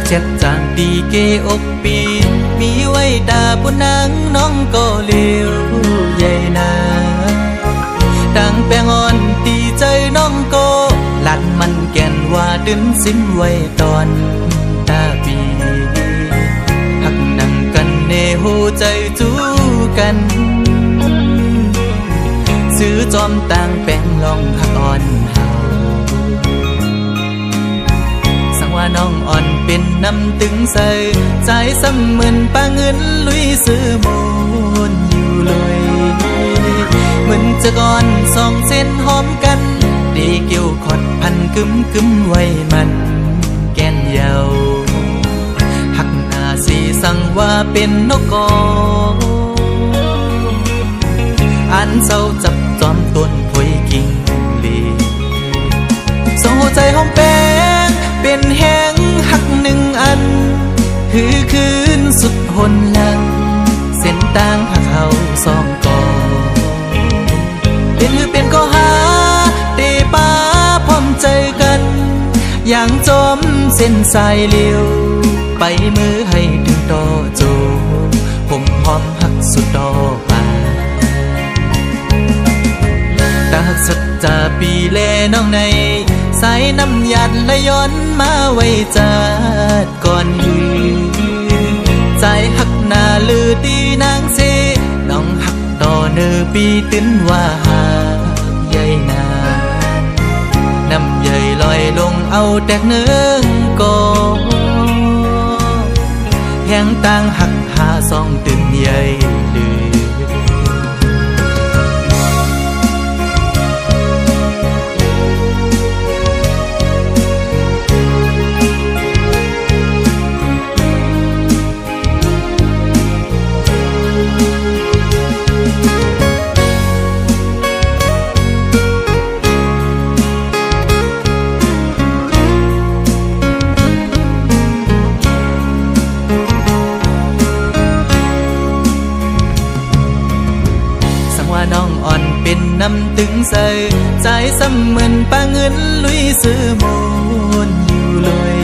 เจ็ดจางตีเกอกปีมีไว้ตาบนนางน้องก็เลี้ยวใหญ่นาดังแปงอ่อนตีใจน้องก็หลัดมันแก่นว่าดึงสิ้นไว้ตอนตาปีหักนั่งกันเนหูใจจูกันซื้อจอมต่างแปงลองหักอ่อนเฮาสังว่าน้องอ่อนเป็นน้ำตึงใส่ใจซ้ำเหมือนปาเงินลุยซื้อมูลอยู่เลยเหมือนจะก่อนสองเส้นหอมกันดีเกี่ยวขอดพันกึมไว้มันแก่นเยาหักหน้าสีสั่งว่าเป็นนกกออันเศร้าจับจอมต้นพวยกิ่งลีส่งหัวใจหอมแป้งเป็นแห้งหักหนึ่งอันคือคืนสุดหนหลังเส้นต่างหักเขาสองกอเป็นก็หาเตป้าพร้อมใจกันอย่างจมเส้นสายเลี้ยวไปมือให้ถึงต่อโจผมหอมหักสุดต่อป่าตาหักสัจจาปีแลน้องในสายน้ำหยัดและย้อนมาไว้จัดก่อนหือใจหักหน้าลือตีนางเสน้องหักต่อเนื้อปีตื้นว่าหาใหญ่นาน้ำใหญ่ลอยลงเอาแตกเนื้อก็แห้งต่างหักหาสองตื่นใหญ่ลือน้องอ่อนเป็นน้ำตึงใส่ใจซ้ำเหมือนปาเงินลุยซื้อมูลอยู่เลย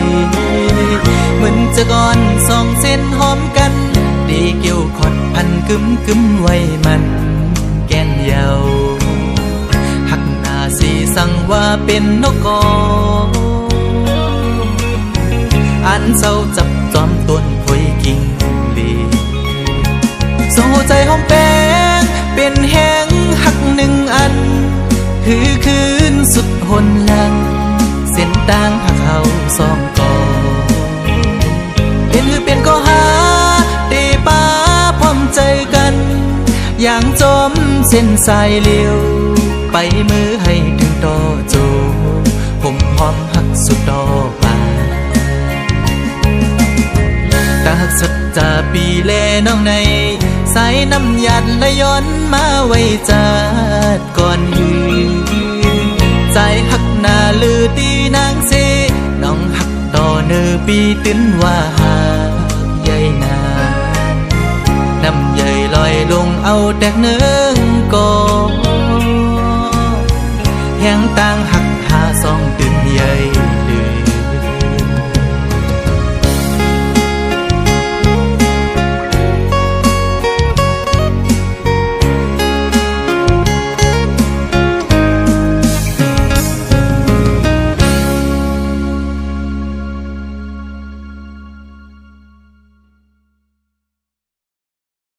เหมือนจะก่อนสองเส้นหอมกันดีเกี่ยวขอดพันกึมไว้มันแก่นเยาหักหน้าสีสั่งว่าเป็นนกกออันเศร้าจับจอมต้นพวยกิ่งลีส่งหัวใจหอมแป้งเป็นแห้งหักหนึ่งอันคือคืนสุดหนหลังเส้นต่างหักเขาสองกอเป็นก็หาเตป้าพร้อมใจกันอย่างจมเส้นสายเลี้ยวไปมือให้ถึงต่อโจผมหอมหักสุดต่อป่าตาหักสัจจาปีแลน้องในสายน้ำหยัดและย้อนมาไว้จัดก่อนหือใจหักหน้าลือตีนางเสน้องหักต่อเนื้อปีตื้นว่าหาใหญ่นาน้ำใหญ่ลอยลงเอาแตกเนื้อก็